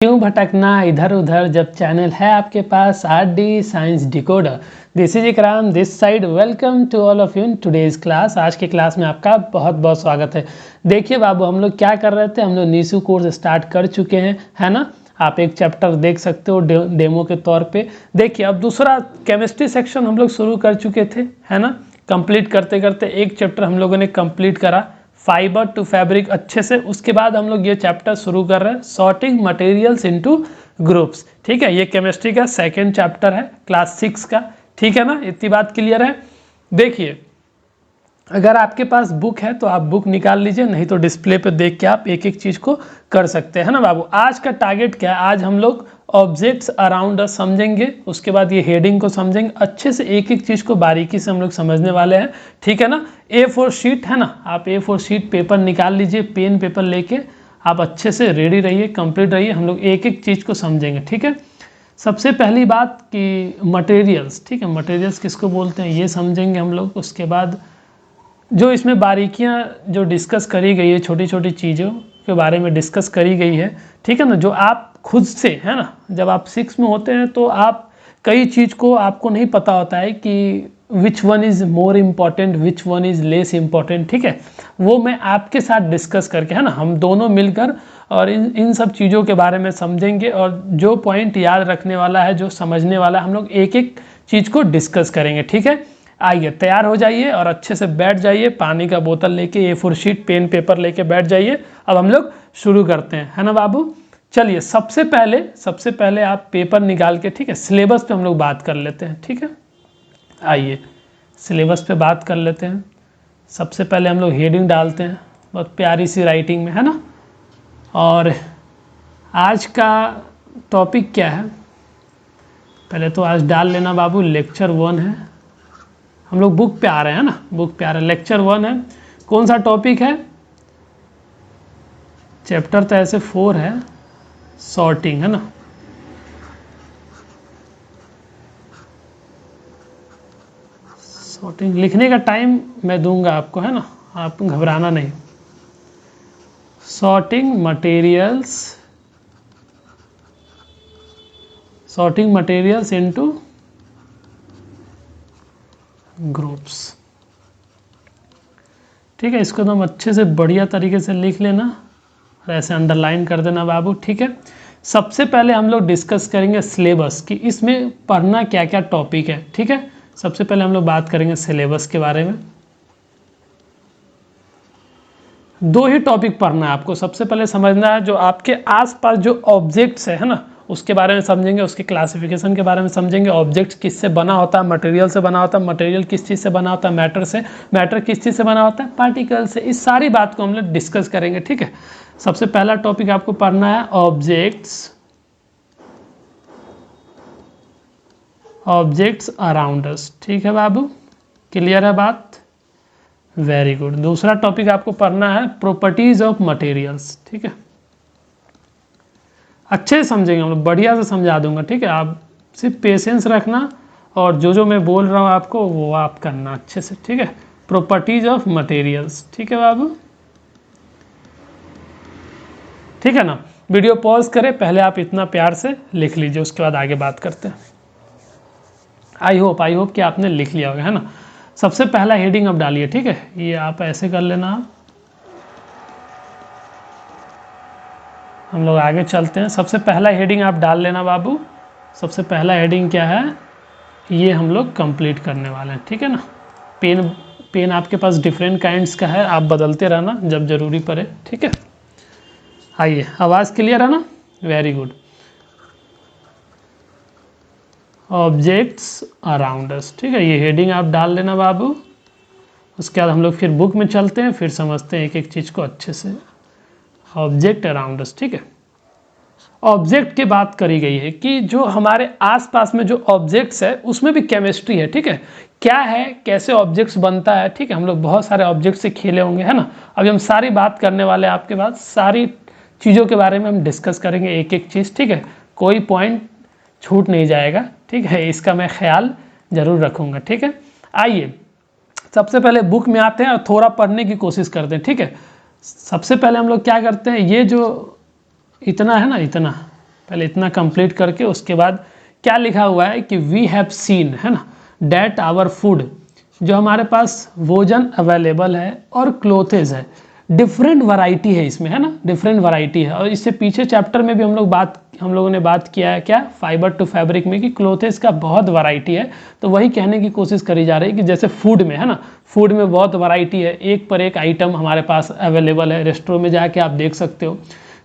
क्यों भटकना इधर उधर जब चैनल है आपके पास RD science decoder. This is Ikram this side. Welcome to all of you in today's class. आज के क्लास में आपका बहुत बहुत स्वागत है। देखिए बाबू, हम लोग क्या कर रहे थे, हम लोग नीसू कोर्स स्टार्ट कर चुके हैं, है ना। आप एक चैप्टर देख सकते हो डेमो के तौर पे। देखिए अब दूसरा केमिस्ट्री सेक्शन हम लोग शुरू कर चुके थे, है ना। कंप्लीट करते करते एक चैप्टर हम लोगों ने कंप्लीट करा, फाइबर टू फैब्रिक, अच्छे से। उसके बाद हम लोग ये चैप्टर शुरू कर रहे हैं, सॉर्टिंग मटेरियल्स इनटू ग्रुप्स। ठीक है, ये केमिस्ट्री का सेकंड चैप्टर है, क्लास 6 का। ठीक है ना, इतनी बात क्लियर है। देखिए अगर आपके पास बुक है तो आप बुक निकाल लीजिए, नहीं तो डिस्प्ले पे देख के आप एक एक चीज़ को कर सकते हैं ना बाबू। आज का टारगेट क्या है, आज हम लोग ऑब्जेक्ट्स अराउंड अस समझेंगे, उसके बाद ये हेडिंग को समझेंगे अच्छे से, एक एक चीज़ को बारीकी से हम लोग समझने वाले हैं। ठीक है ना। A4 शीट है ना, आप A4 शीट पेपर निकाल लीजिए, पेन पेपर लेके आप अच्छे से रेडी रहिए, कंप्लीट रहिए, हम लोग एक एक चीज़ को समझेंगे। ठीक है। सबसे पहली बात कि मटेरियल्स, ठीक है, मटेरियल्स किसको बोलते हैं ये समझेंगे हम लोग। उसके बाद जो इसमें बारीकियां जो डिस्कस करी गई है, छोटी छोटी चीज़ों के बारे में डिस्कस करी गई है, ठीक है ना, जो आप खुद से, है ना, जब आप 6 में होते हैं तो आप कई चीज़ को आपको नहीं पता होता है कि which one is more important, which one is less important. ठीक है, वो मैं आपके साथ डिस्कस करके, है ना, हम दोनों मिलकर और इन सब चीज़ों के बारे में समझेंगे, और जो पॉइंट याद रखने वाला है, जो समझने वाला है, हम लोग एक एक चीज़ को डिस्कस करेंगे। ठीक है, आइए तैयार हो जाइए और अच्छे से बैठ जाइए, पानी का बोतल लेके, A4 शीट पेन पेपर लेके बैठ जाइए। अब हम लोग शुरू करते हैं, है ना बाबू। चलिए सबसे पहले आप पेपर निकाल के, ठीक है, सिलेबस पे हम लोग बात कर लेते हैं। ठीक है, आइए सिलेबस पे बात कर लेते हैं। सबसे पहले हम लोग हेडिंग डालते हैं, बहुत प्यारी सी राइटिंग में, है ना। और आज का टॉपिक क्या है, पहले तो आज डाल लेना बाबू, लेक्चर 1 है। हम लोग बुक पे आ रहे हैं ना, बुक पे आ रहे हैं, लेक्चर 1 है। कौन सा टॉपिक है, चैप्टर तो ऐसे 4 है, सॉर्टिंग, है ना। सॉर्टिंग लिखने का टाइम मैं दूंगा आपको, है ना, आप घबराना नहीं। Sorting materials into groups. ठीक है, इसको तुम अच्छे से बढ़िया तरीके से लिख लेना और ऐसे अंडरलाइन कर देना बाबू। ठीक है, सबसे पहले हम लोग डिस्कस करेंगे सिलेबस कि इसमें पढ़ना क्या क्या टॉपिक है। ठीक है, सबसे पहले हम लोग बात करेंगे सिलेबस के बारे में। 2 ही टॉपिक पढ़ना है आपको। सबसे पहले समझना है जो आपके आसपास जो ऑब्जेक्ट्स है ना, उसके बारे में समझेंगे, उसके क्लासिफिकेशन के बारे में समझेंगे। ऑब्जेक्ट किससे बना होता है, मटेरियल से बना होता है, मटेरियल किस चीज़ से बना होता है, मैटर से, मैटर किस चीज़ से बना होता है, पार्टिकल से। इस सारी बात को हम लोग डिस्कस करेंगे। ठीक है, सबसे पहला टॉपिक आपको पढ़ना है ऑब्जेक्ट्स अराउंड अस। ठीक है बाबू, क्लियर है बात, वेरी गुड। दूसरा टॉपिक आपको पढ़ना है प्रॉपर्टीज ऑफ मटेरियल्स। ठीक है, अच्छे से समझेंगे हम लोग, बढ़िया से समझा दूंगा। ठीक है, आप सिर्फ पेशेंस रखना और जो मैं बोल रहा हूँ आपको वो आप करना अच्छे से। ठीक है, प्रॉपर्टीज ऑफ मटेरियल्स। ठीक है बाबू, ठीक है ना। वीडियो पॉज करें, पहले आप इतना प्यार से लिख लीजिए, उसके बाद आगे बात करते हैं। आई होप कि आपने लिख लिया होगा, है ना। सबसे पहला हेडिंग अब डालिए। ठीक है, ये आप ऐसे कर लेना। हम लोग आगे चलते हैं। सबसे पहला हेडिंग आप डाल लेना बाबू। सबसे पहला हेडिंग क्या है, ये हम लोग कंप्लीट करने वाले हैं। ठीक है ना। पेन आपके पास डिफरेंट काइंड्स का है, आप बदलते रहना जब जरूरी पड़े। ठीक है, आइए, आवाज़ क्लियर है ना, very good. Objects around us. ठीक है, ये हेडिंग आप डाल लेना बाबू। उसके बाद हम लोग फिर बुक में चलते हैं, फिर समझते हैं एक एक चीज़ को अच्छे से। ऑब्जेक्ट अराउंड अस, ठीक है। ऑब्जेक्ट की बात करी गई है कि जो हमारे आसपास में जो ऑब्जेक्ट्स है उसमें भी केमिस्ट्री है। ठीक है, क्या है, कैसे ऑब्जेक्ट्स बनता है। ठीक है, हम लोग बहुत सारे ऑब्जेक्ट से खेले होंगे, है ना। अभी हम सारी बात करने वाले हैं, आपके पास सारी चीज़ों के बारे में हम डिस्कस करेंगे, एक एक चीज़। ठीक है, कोई पॉइंट छूट नहीं जाएगा। ठीक है, इसका मैं ख्याल जरूर रखूँगा। ठीक है, आइए सबसे पहले बुक में आते हैं और थोड़ा पढ़ने की कोशिश करते हैं। ठीक है, सबसे पहले हम लोग क्या करते हैं, ये जो इतना है ना, इतना पहले इतना कंप्लीट करके उसके बाद क्या लिखा हुआ है कि वी हैव सीन, है ना, डैट आवर फूड, जो हमारे पास भोजन अवेलेबल है और क्लोथेज है, डिफरेंट वैरायटी है इसमें, है ना, डिफरेंट वैरायटी है। और इससे पीछे चैप्टर में भी हम लोगों ने बात किया है क्या, फाइबर टू फैब्रिक में, कि क्लोथेज का बहुत वैरायटी है। तो वही कहने की कोशिश करी जा रही है कि जैसे फूड में, है ना, फूड में बहुत वैरायटी है, एक पर एक आइटम हमारे पास अवेलेबल है, रेस्टोरेंट में जाके आप देख सकते हो।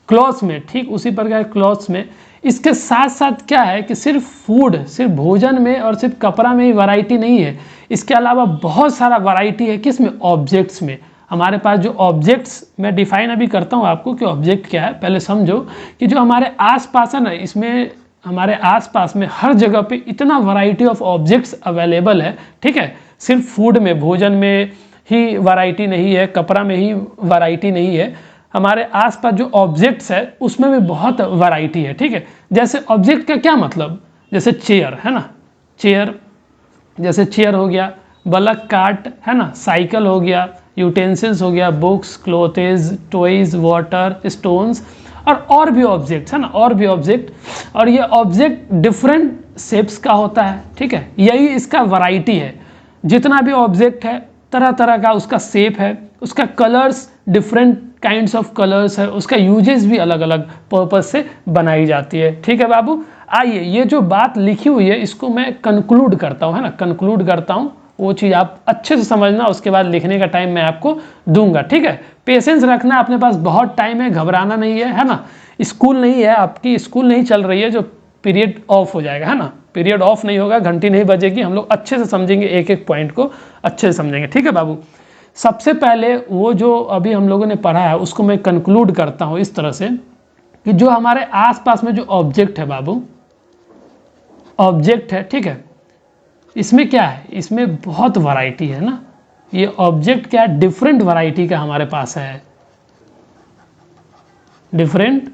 क्लॉथ्स में ठीक उसी प्रकार क्लॉथ्स में इसके साथ साथ क्या है कि सिर्फ फूड, सिर्फ भोजन में और सिर्फ कपड़ा में ही वैरायटी नहीं है, इसके अलावा बहुत सारा वैरायटी है किसमें, ऑब्जेक्ट्स में। हमारे पास जो ऑब्जेक्ट्स, मैं डिफाइन अभी करता हूँ आपको कि ऑब्जेक्ट क्या है, पहले समझो कि जो हमारे आसपास है ना, इसमें हमारे आसपास में हर जगह पे इतना वैरायटी ऑफ ऑब्जेक्ट्स अवेलेबल है, ठीक है। सिर्फ फूड में, भोजन में ही वैरायटी नहीं है, कपड़ा में ही वैरायटी नहीं है, हमारे आसपास जो ऑब्जेक्ट्स है उसमें भी बहुत वैरायटी है, ठीक है। जैसे ऑब्जेक्ट का क्या मतलब, जैसे चेयर, है ना, चेयर, जैसे चेयर हो गया, बलक कार्ट, है ना, साइकिल हो गया, यूटेंसिल्स हो गया, बुक्स, क्लोथेज, टॉयज, वाटर, स्टोन्स, और भी ऑब्जेक्ट्स, है ना, और भी ऑब्जेक्ट। और ये ऑब्जेक्ट डिफरेंट शेप्स का होता है, ठीक है, यही इसका वैरायटी है। जितना भी ऑब्जेक्ट है तरह तरह का उसका शेप है, उसका colours different kinds of colours है, उसका यूजेस भी अलग अलग पर्पस से बनाई जाती है, ठीक है बाबू। आइए ये जो बात लिखी हुई है इसको मैं कंक्लूड करता हूँ, है ना, कंक्लूड करता हूँ, वो चीज़ आप अच्छे से समझना, उसके बाद लिखने का टाइम मैं आपको दूंगा, ठीक है। पेशेंस रखना, अपने पास बहुत टाइम है, घबराना नहीं है ना। स्कूल नहीं है आपकी, स्कूल नहीं चल रही है जो पीरियड ऑफ हो जाएगा, है ना, पीरियड ऑफ नहीं होगा, घंटी नहीं बजेगी, हम लोग अच्छे से समझेंगे, एक एक पॉइंट को अच्छे से समझेंगे, ठीक है बाबू। सबसे पहले वो जो अभी हम लोगों ने पढ़ा है उसको मैं कंक्लूड करता हूँ इस तरह से कि जो हमारे आसपास में जो ऑब्जेक्ट है बाबू, ऑब्जेक्ट है, ठीक है, इसमें क्या है, इसमें बहुत वैरायटी है ना। ये ऑब्जेक्ट क्या है, डिफरेंट वैरायटी का हमारे पास है, डिफरेंट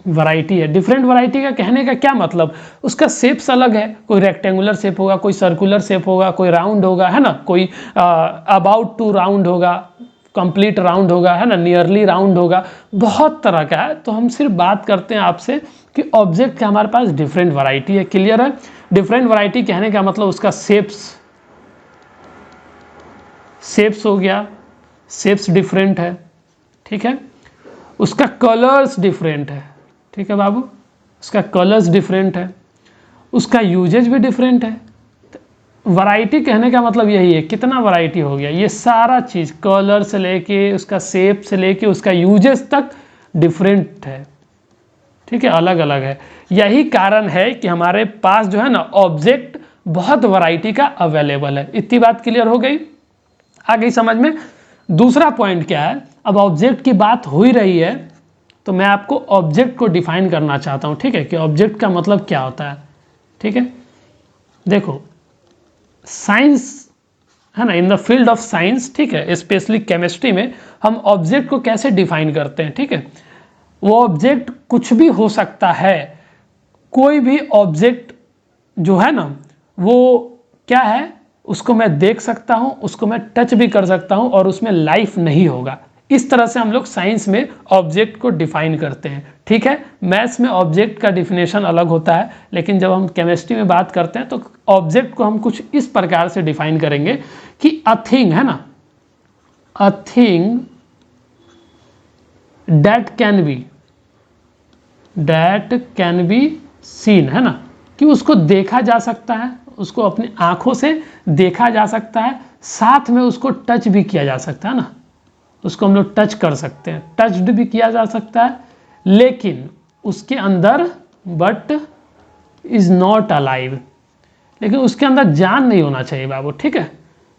वैरायटी है। डिफरेंट वैरायटी का कहने का क्या मतलब, उसका शेप्स अलग है, कोई रेक्टेंगुलर शेप होगा, कोई सर्कुलर शेप होगा, कोई राउंड होगा, है ना, कोई अबाउट टू राउंड होगा, कंप्लीट राउंड होगा, है ना, नियरली राउंड होगा, बहुत तरह का है। तो हम सिर्फ बात करते हैं आपसे कि ऑब्जेक्ट का हमारे पास डिफरेंट वैरायटी है, क्लियर है। डिफरेंट वैरायटी कहने का मतलब उसका शेप्स हो गया, शेप्स डिफरेंट है, ठीक है। उसका कलर्स डिफरेंट है, ठीक है बाबू, उसका कलर्स डिफरेंट है, उसका यूजेज भी डिफरेंट है। वैरायटी कहने का मतलब यही है, कितना वैरायटी हो गया, ये सारा चीज़ कलर से लेके उसका शेप से लेके उसका यूजेस तक डिफरेंट है, ठीक है, अलग अलग है। यही कारण है कि हमारे पास जो है ना ऑब्जेक्ट बहुत वैरायटी का अवेलेबल है। इतनी बात क्लियर हो गई, आ गई समझ में। दूसरा पॉइंट क्या है, अब ऑब्जेक्ट की बात हो ही रही है तो मैं आपको ऑब्जेक्ट को डिफाइन करना चाहता हूँ, ठीक है, कि ऑब्जेक्ट का मतलब क्या होता है, ठीक है। देखो साइंस, है ना, in the field of science, ठीक है, स्पेशली केमिस्ट्री में हम ऑब्जेक्ट को कैसे डिफाइन करते हैं, ठीक है। वो ऑब्जेक्ट कुछ भी हो सकता है, कोई भी ऑब्जेक्ट जो है ना वो क्या है, उसको मैं देख सकता हूं, उसको मैं टच भी कर सकता हूं और उसमें लाइफ नहीं होगा। इस तरह से हम लोग साइंस में ऑब्जेक्ट को डिफाइन करते हैं, ठीक है। मैथ्स में ऑब्जेक्ट का डिफिनेशन अलग होता है, लेकिन जब हम केमिस्ट्री में बात करते हैं तो ऑब्जेक्ट को हम कुछ इस प्रकार से डिफाइन करेंगे कि अ थिंग, है ना, a thing that can be seen, है ना, कि उसको देखा जा सकता है, उसको अपनी आंखों से देखा जा सकता है, साथ में उसको टच भी किया जा सकता है ना, उसको हम लोग टच कर सकते हैं, टच्ड भी किया जा सकता है, लेकिन उसके अंदर बट इज नॉट अलाइव, लेकिन उसके अंदर जान नहीं होना चाहिए बाबू, ठीक है।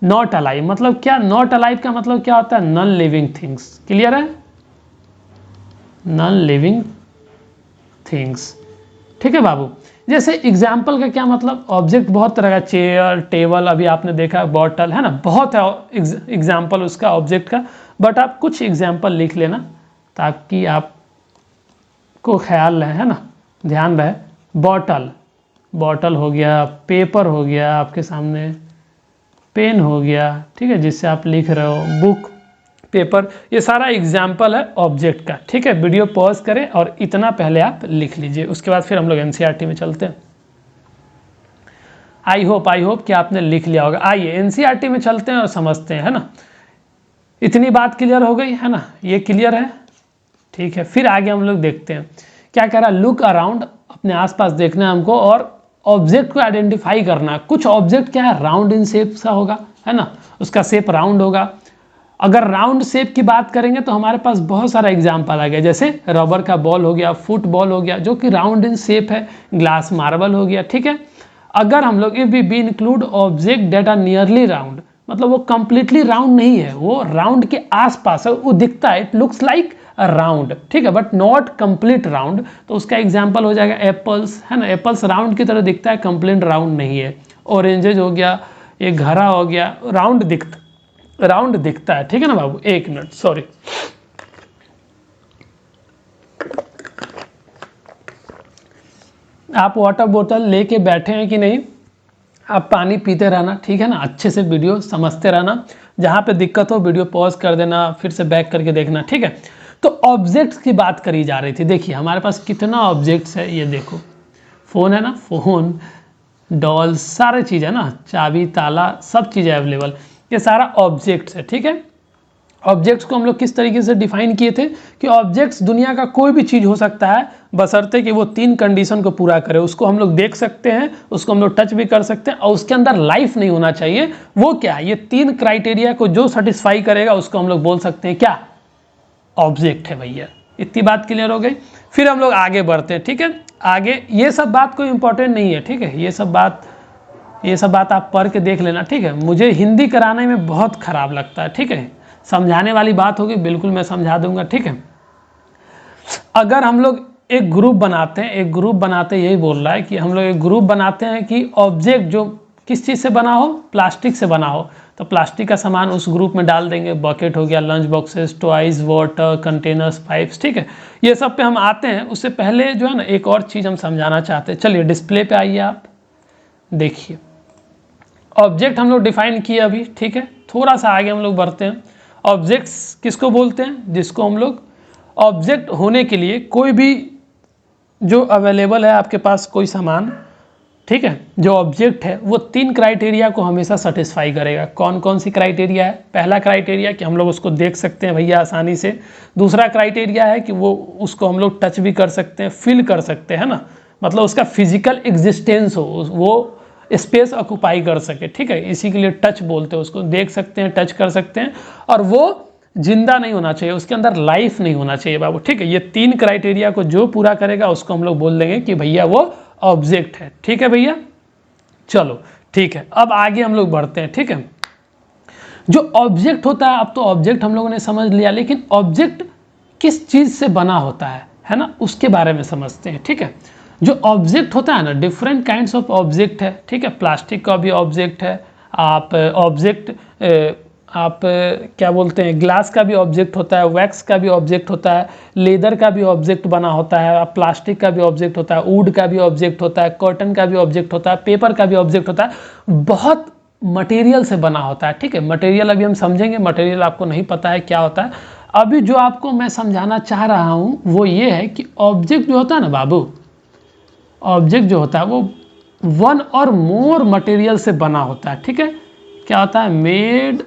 नॉट अलाइव मतलब क्या, नॉट अलाइव का मतलब क्या होता है, नॉन लिविंग थिंग्स, क्लियर है, नॉन लिविंग थिंग्स, ठीक है बाबू। जैसे एग्जाम्पल का क्या मतलब, ऑब्जेक्ट बहुत तरह का, चेयर, टेबल, अभी आपने देखा बॉटल, है ना, बहुत है एग्जाम्पल उसका ऑब्जेक्ट का, बट आप कुछ एग्जाम्पल लिख लेना ताकि आपको ख्याल रहे, है ना, ध्यान रहे। बॉटल हो गया, पेपर हो गया आपके सामने, पेन हो गया, ठीक है, जिससे आप लिख रहे हो, बुक, पेपर, ये सारा एग्जाम्पल है ऑब्जेक्ट का। ठीक है, वीडियो पॉज करें और इतना पहले आप लिख लीजिए, उसके बाद फिर हम लोग एनसीईआरटी में चलते हैं। आई होप कि आपने लिख लिया होगा। आइए एनसीईआरटी में चलते हैं और समझते हैं, है ना। इतनी बात क्लियर हो गई है ना, ये क्लियर है, ठीक है। फिर आगे हम लोग देखते हैं क्या कह रहा है, लुक अराउंड, अपने आसपास देखना है हमको और ऑब्जेक्ट को आइडेंटिफाई करना। कुछ ऑब्जेक्ट क्या है, राउंड इन शेप सा होगा, है ना, उसका शेप राउंड होगा। अगर राउंड शेप की बात करेंगे तो हमारे पास बहुत सारा एग्जाम्पल आ गया, जैसे रबर का बॉल हो गया, फुटबॉल हो गया, जो कि राउंड इन शेप है, ग्लास मार्बल हो गया, ठीक है। अगर हम लोग if we include object that are nearly round, मतलब वो कंप्लीटली राउंड नहीं है, वो राउंड के आसपास है, वो दिखता है, इट लुक्स लाइक राउंड, ठीक है, बट नॉट कंप्लीट राउंड, तो उसका एग्जांपल हो जाएगा एप्पल्स, है ना। एप्पल्स राउंड की तरह दिखता है, कंप्लीट राउंड नहीं है। ऑरेंजेज हो गया, ये घरा हो गया, राउंड दिखता है, ठीक है ना बाबू। एक मिनट, सॉरी। आप वाटर बोतल लेके बैठे हैं कि नहीं, आप पानी पीते रहना, ठीक है ना, अच्छे से वीडियो समझते रहना, जहाँ पे दिक्कत हो वीडियो पॉज कर देना, फिर से बैक करके देखना, ठीक है। तो ऑब्जेक्ट्स की बात करी जा रही थी, देखिए हमारे पास कितना ऑब्जेक्ट्स है, ये देखो, फ़ोन है ना, फ़ोन, डॉल्स, सारे चीज़ है ना, चाबी, ताला, सब चीज़ें अवेलेबल, ये सारा ऑब्जेक्ट्स है, ठीक है। ऑब्जेक्ट्स को हम लोग किस तरीके से डिफाइन किए थे कि ऑब्जेक्ट्स दुनिया का कोई भी चीज़ हो सकता है, बशर्ते कि वो 3 कंडीशन को पूरा करे। उसको हम लोग देख सकते हैं, उसको हम लोग टच भी कर सकते हैं, और उसके अंदर लाइफ नहीं होना चाहिए। वो क्या, ये 3 क्राइटेरिया को जो सेटिस्फाई करेगा उसको हम लोग बोल सकते हैं क्या, ऑब्जेक्ट है भैया। इतनी बात क्लियर हो गई। फिर हम लोग आगे बढ़ते हैं, ठीक है। आगे ये सब बात कोई इंपॉर्टेंट नहीं है, ठीक है, ये सब बात आप पढ़ के देख लेना, ठीक है। मुझे हिंदी कराने में बहुत खराब लगता है, ठीक है, समझाने वाली बात होगी बिल्कुल मैं समझा दूंगा, ठीक है। अगर हम लोग एक ग्रुप बनाते हैं, एक ग्रुप बनाते यही बोल रहा है कि हम लोग एक ग्रुप बनाते हैं कि ऑब्जेक्ट जो किस चीज़ से बना हो, प्लास्टिक से बना हो, तो प्लास्टिक का सामान उस ग्रुप में डाल देंगे। बकेट हो गया, lunch boxes, toys, water containers, pipes, ठीक है। ये सब पे हम आते हैं, उससे पहले जो है ना एक और चीज़ हम समझाना चाहते हैं। चलिए डिस्प्ले पे आइए, आप देखिए ऑब्जेक्ट हम लोग डिफाइन किए अभी, ठीक है। थोड़ा सा आगे हम लोग बढ़ते हैं। ऑब्जेक्ट्स किसको बोलते हैं, जिसको हम लोग ऑब्जेक्ट होने के लिए कोई भी जो अवेलेबल है आपके पास कोई सामान, ठीक है, जो ऑब्जेक्ट है वो 3 क्राइटेरिया को हमेशा सेटिस्फाई करेगा। कौन कौन सी क्राइटेरिया है, पहला क्राइटेरिया कि हम लोग उसको देख सकते हैं भैया आसानी से। दूसरा क्राइटेरिया है कि वो उसको हम लोग टच भी कर सकते हैं, फील कर सकते हैं, ना, मतलब उसका फिजिकल एग्जिस्टेंस हो, वो स्पेस ऑक्यूपाई कर सके, ठीक है, इसी के लिए टच बोलते हैं उसको। देख सकते हैं, टच कर सकते हैं, और वो जिंदा नहीं होना चाहिए, उसके अंदर लाइफ नहीं होना चाहिए बाबू, ठीक है। ये 3 क्राइटेरिया को जो पूरा करेगा उसको हम लोग बोल देंगे कि भैया वो ऑब्जेक्ट है, ठीक है भैया। चलो ठीक है, अब आगे हम लोग बढ़ते हैं, ठीक है। जो ऑब्जेक्ट होता है, अब तो ऑब्जेक्ट हम लोगों ने समझ लिया, लेकिन ऑब्जेक्ट किस चीज से बना होता है ना, उसके बारे में समझते हैं, ठीक है। जो ऑब्जेक्ट होता है ना, डिफरेंट काइंड्स ऑफ ऑब्जेक्ट है, ठीक है। प्लास्टिक का भी ऑब्जेक्ट है, आप ऑब्जेक्ट आप क्या बोलते हैं, ग्लास का भी ऑब्जेक्ट होता है, वैक्स का भी ऑब्जेक्ट होता है, लेदर का भी ऑब्जेक्ट बना होता है, प्लास्टिक का भी ऑब्जेक्ट होता है, वुड का भी ऑब्जेक्ट होता है, कॉटन का भी ऑब्जेक्ट होता है, पेपर का भी ऑब्जेक्ट होता है, बहुत मटेरियल से बना होता है, ठीक है। मटेरियल अभी हम समझेंगे, मटेरियल आपको नहीं पता है क्या होता है। अभी जो आपको मैं समझाना चाह रहा हूँ वो ये है कि ऑब्जेक्ट जो होता है ना बाबू, ऑब्जेक्ट जो होता है वो 1 और मोर मटेरियल से बना होता है, ठीक है। क्या होता है, मेड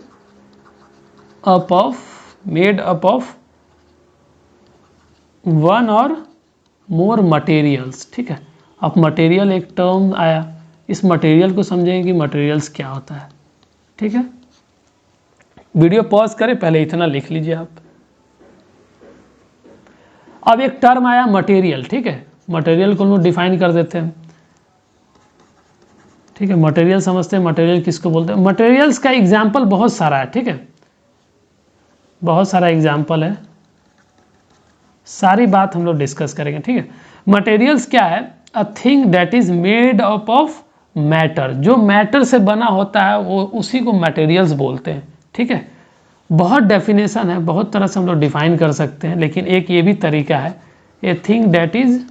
अप ऑफ 1 और मोर मटेरियल्स, ठीक है। अब मटेरियल एक टर्म आया, इस मटेरियल को समझेंगे कि मटेरियल्स क्या होता है, ठीक है। वीडियो पॉज करें, पहले इतना लिख लीजिए आप। अब एक टर्म आया मटेरियल, ठीक है, मटेरियल को हम लोग डिफाइन कर देते हैं, ठीक है। मटेरियल समझते हैं, मटेरियल किसको बोलते हैं। मटेरियल्स का एग्जाम्पल बहुत सारा है, ठीक है, बहुत सारा एग्जाम्पल है, सारी बात हम लोग डिस्कस करेंगे, ठीक है। मटेरियल्स क्या है, a thing that is made up of matter, जो मैटर से बना होता है वो उसी को मटेरियल्स बोलते हैं, ठीक है। बहुत डेफिनेशन है, बहुत तरह से हम लोग डिफाइन कर सकते हैं, लेकिन एक ये भी तरीका है, a thing that is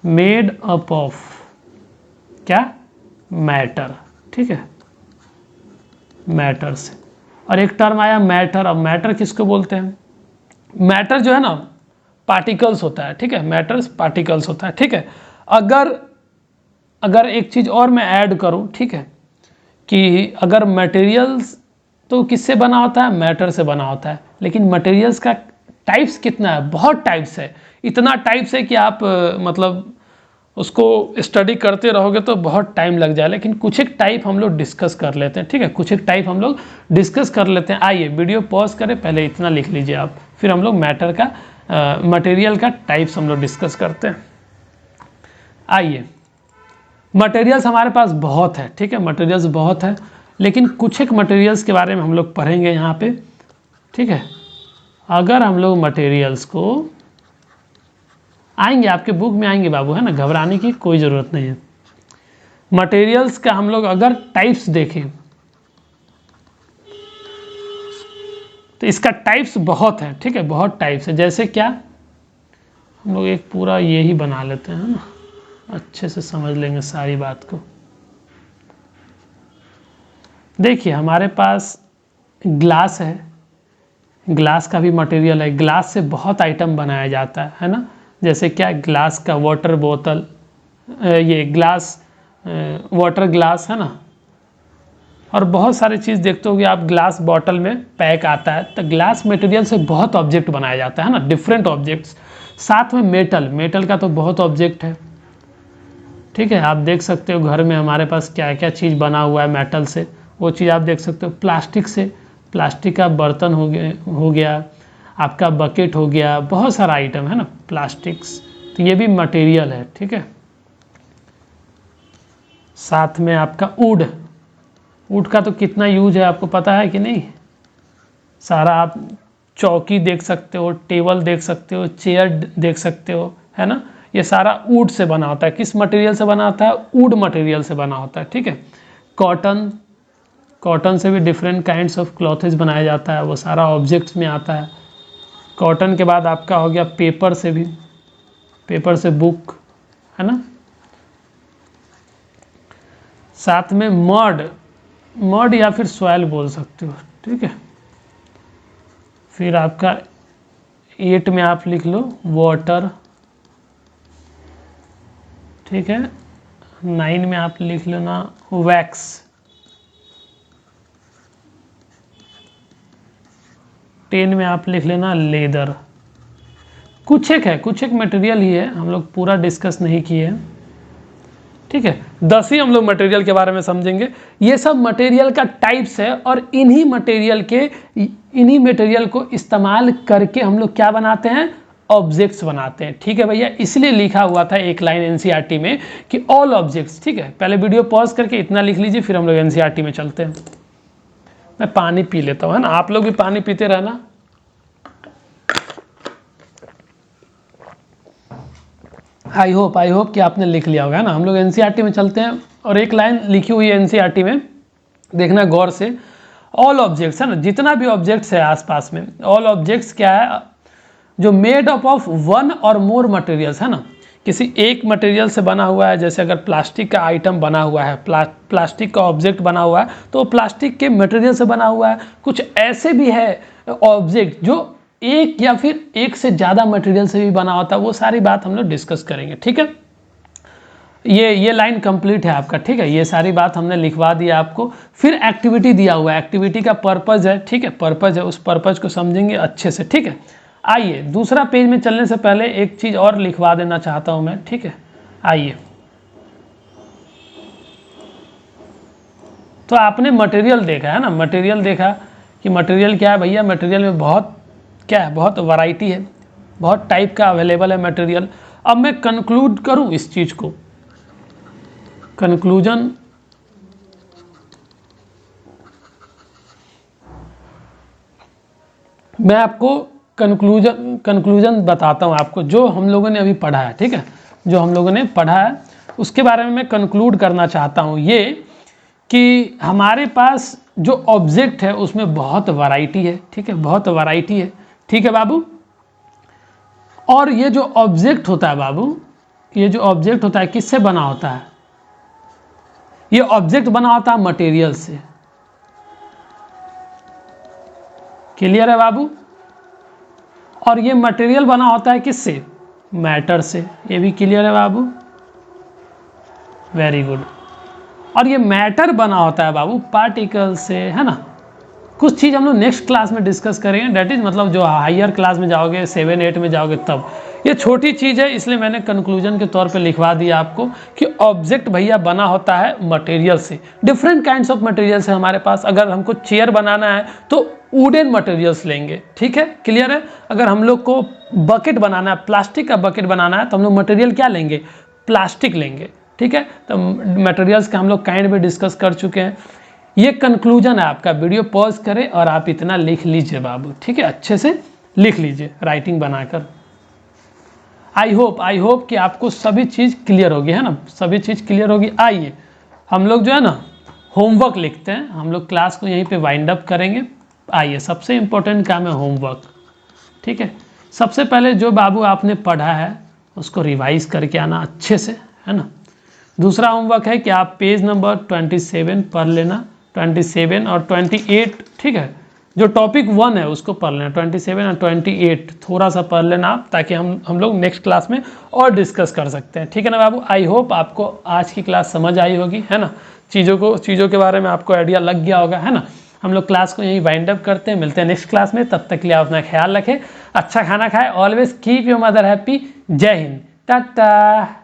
made up of क्या, मैटर, ठीक है, मैटर से। और एक टर्म आया मैटर। अब मैटर किसको बोलते हैं? मैटर जो है ना पार्टिकल्स होता है, ठीक है, मैटर्स पार्टिकल्स होता है, ठीक है। अगर एक चीज़ और मैं ऐड करूं, ठीक है, कि अगर मटेरियल्स तो किससे बना होता है? मैटर से बना होता है। लेकिन मटेरियल्स का टाइप्स कितना है? बहुत टाइप्स है। इतना टाइप्स है कि आप मतलब उसको स्टडी करते रहोगे तो बहुत टाइम लग जाए। लेकिन कुछ एक टाइप हम लोग डिस्कस कर लेते हैं, ठीक है, कुछ एक टाइप हम लोग डिस्कस कर लेते हैं। आइए वीडियो पॉज करें, पहले इतना लिख लीजिए आप, फिर हम लोग मैटर का मटेरियल का टाइप्स हम लोग डिस्कस करते हैं। आइए, मटेरियल्स हमारे पास बहुत है, ठीक है, मटेरियल्स बहुत है, लेकिन कुछ एक मटेरियल्स के बारे में हम लोग पढ़ेंगे यहाँ पे, ठीक है। अगर हम लोग मटेरियल्स को आएंगे, आपके बुक में आएंगे बाबू, है ना, घबराने की कोई ज़रूरत नहीं है। मटेरियल्स का हम लोग अगर टाइप्स देखें तो इसका टाइप्स बहुत है, ठीक है, बहुत टाइप्स है। जैसे क्या, हम लोग एक पूरा ये ही बना लेते हैं ना, अच्छे से समझ लेंगे सारी बात को। देखिए हमारे पास ग्लास है, ग्लास का भी मटेरियल है। ग्लास से बहुत आइटम बनाया जाता है ना। जैसे क्या, ग्लास का वाटर बोतल, ये ग्लास वाटर ग्लास है ना, और बहुत सारी चीज़ देखते हो कि आप ग्लास बॉटल में पैक आता है। तो ग्लास मटेरियल से बहुत ऑब्जेक्ट बनाया जाता है ना, डिफरेंट ऑब्जेक्ट्स। साथ में मेटल का तो बहुत ऑब्जेक्ट है, ठीक है। आप देख सकते हो घर में हमारे पास क्या क्या चीज़ बना हुआ है मेटल से, वो चीज़ आप देख सकते हो। प्लास्टिक से, प्लास्टिक का बर्तन हो गया, आपका बकेट हो गया, बहुत सारा आइटम है ना प्लास्टिक्स, तो ये भी मटेरियल है, ठीक है। साथ में आपका वुड का तो कितना यूज है आपको पता है कि नहीं? सारा आप चौकी देख सकते हो, टेबल देख सकते हो, चेयर देख सकते हो, है ना, ये सारा वुड से बना होता है। किस मटेरियल से बना होता है? वुड मटेरियल से बना होता है, ठीक है। कॉटन से भी डिफरेंट काइंड्स ऑफ क्लॉथेज बनाया जाता है, वो सारा ऑब्जेक्ट्स में आता है। कॉटन के बाद आपका हो गया पेपर से भी, पेपर से बुक, है ना। साथ में मड या फिर सॉइल बोल सकते हो, ठीक है। फिर आपका 8 में आप लिख लो वाटर, ठीक है। 9 में आप लिख लेना वैक्स, 10 में आप लिख लेना लेदर। कुछ एक मटेरियल ही है, हम लोग पूरा डिस्कस नहीं किए हैं, ठीक है। 10 ही हम लोग मटेरियल के बारे में समझेंगे। ये सब मटेरियल का टाइप्स है, और इन्हीं मटेरियल को इस्तेमाल करके हम लोग क्या बनाते हैं? ऑब्जेक्ट्स बनाते हैं, ठीक है भैया। इसलिए लिखा हुआ था एक लाइन एनसीईआरटी में कि ऑल ऑब्जेक्ट्स, ठीक है। पहले वीडियो पॉज करके इतना लिख लीजिए, फिर हम लोग एनसीईआरटी में चलते हैं। मैं पानी पी लेता हूँ, है ना, आप लोग भी पानी पीते रहना। आई होप कि आपने लिख लिया होगा ना। हम लोग एनसीईआरटी में चलते हैं, और एक लाइन लिखी हुई है एनसीईआरटी में, देखना गौर से। ऑल ऑब्जेक्ट्स, है ना, जितना भी ऑब्जेक्ट्स है आसपास में, ऑल ऑब्जेक्ट्स क्या है? जो मेड अप ऑफ वन और मोर मटेरियल्स, है ना, किसी एक मटेरियल से बना हुआ है। जैसे अगर प्लास्टिक का आइटम बना हुआ है, प्लास्टिक का ऑब्जेक्ट बना हुआ है, तो प्लास्टिक के मटेरियल से बना हुआ है। कुछ ऐसे भी है ऑब्जेक्ट जो एक या फिर एक से ज़्यादा मटेरियल से भी बना होता है। वो सारी बात हम लोग डिस्कस करेंगे, ठीक है। ये लाइन कंप्लीट है आपका, ठीक है। ये सारी बात हमने लिखवा दिया आपको। फिर एक्टिविटी दिया हुआ है, एक्टिविटी का पर्पज़ है, ठीक है, पर्पज़ है, उस पर्पज़ को समझेंगे अच्छे से, ठीक है। आइए दूसरा पेज में चलने से पहले एक चीज़ और लिखवा देना चाहता हूँ मैं, ठीक है। आइए, तो आपने मटेरियल देखा है ना, मटेरियल देखा कि मटेरियल क्या है भैया। मटेरियल में बहुत क्या है, बहुत वैरायटी है, बहुत टाइप का अवेलेबल है मटेरियल। अब मैं कंक्लूड करूं इस चीज़ को, कंक्लूजन मैं आपको कंक्लूजन बताता हूं आपको, जो हम लोगों ने अभी पढ़ा है, ठीक है, जो हम लोगों ने पढ़ा है उसके बारे में मैं कंक्लूड करना चाहता हूं। ये कि हमारे पास जो ऑब्जेक्ट है उसमें बहुत वैरायटी है, ठीक है, बहुत वैरायटी है, ठीक है बाबू। और ये जो ऑब्जेक्ट होता है बाबू, ये जो ऑब्जेक्ट होता है किससे बना होता है? ये ऑब्जेक्ट बना होता है मटेरियल से, क्लियर है बाबू। और ये मटेरियल बना होता है किससे, मैटर से, ये भी क्लियर है बाबू, वेरी गुड। और ये मैटर बना होता है बाबू पार्टिकल से, है ना। कुछ चीज़ हम लोग नेक्स्ट क्लास में डिस्कस करेंगे, डेट इज मतलब जो हायर क्लास में जाओगे 7 8 में जाओगे तब। ये छोटी चीज़ है इसलिए मैंने कंक्लूजन के तौर पे लिखवा दिया आपको कि ऑब्जेक्ट भैया बना होता है मटेरियल से। डिफरेंट काइंड्स ऑफ मटेरियल्स है हमारे पास। अगर हमको चेयर बनाना है तो वुडन मटेरियल्स लेंगे, ठीक है, क्लियर है। अगर हम लोग को बकेट बनाना है, प्लास्टिक का बकेट बनाना है, तो हम लोग मटेरियल क्या लेंगे, प्लास्टिक लेंगे, ठीक है। तो मटेरियल्स का हम लोग काइंड में डिस्कस कर चुके हैं। ये कंक्लूजन है आपका। वीडियो पॉज करें और आप इतना लिख लीजिए बाबू, ठीक है, अच्छे से लिख लीजिए राइटिंग बनाकर। आई होप कि आपको सभी चीज़ क्लियर होगी, है ना, सभी चीज़ क्लियर होगी। आइए हम लोग जो है ना होमवर्क लिखते हैं, हम लोग क्लास को यहीं पे वाइंड अप करेंगे। आइए, सबसे इम्पोर्टेंट काम है होमवर्क, ठीक है। सबसे पहले जो बाबू आपने पढ़ा है उसको रिवाइज करके आना अच्छे से, है ना। दूसरा होमवर्क है कि आप पेज नंबर 27 पढ़ लेना, 27 और 28, ठीक है। जो टॉपिक 1 है उसको पढ़ लेना, 27 और 28 थोड़ा सा पढ़ लेना आप, ताकि हम लोग नेक्स्ट क्लास में और डिस्कस कर सकते हैं, ठीक है ना बाबू। आई होप आपको आज की क्लास समझ आई होगी, है ना। चीज़ों के बारे में आपको आइडिया लग गया होगा, है ना। हम लोग क्लास को यहीं वाइंड अप करते हैं, मिलते हैं नेक्स्ट क्लास में। तब तक के लिए आप अपना ख्याल रखें, अच्छा खाना खाएं, always keep your mother happy. जय हिंद, टाटा।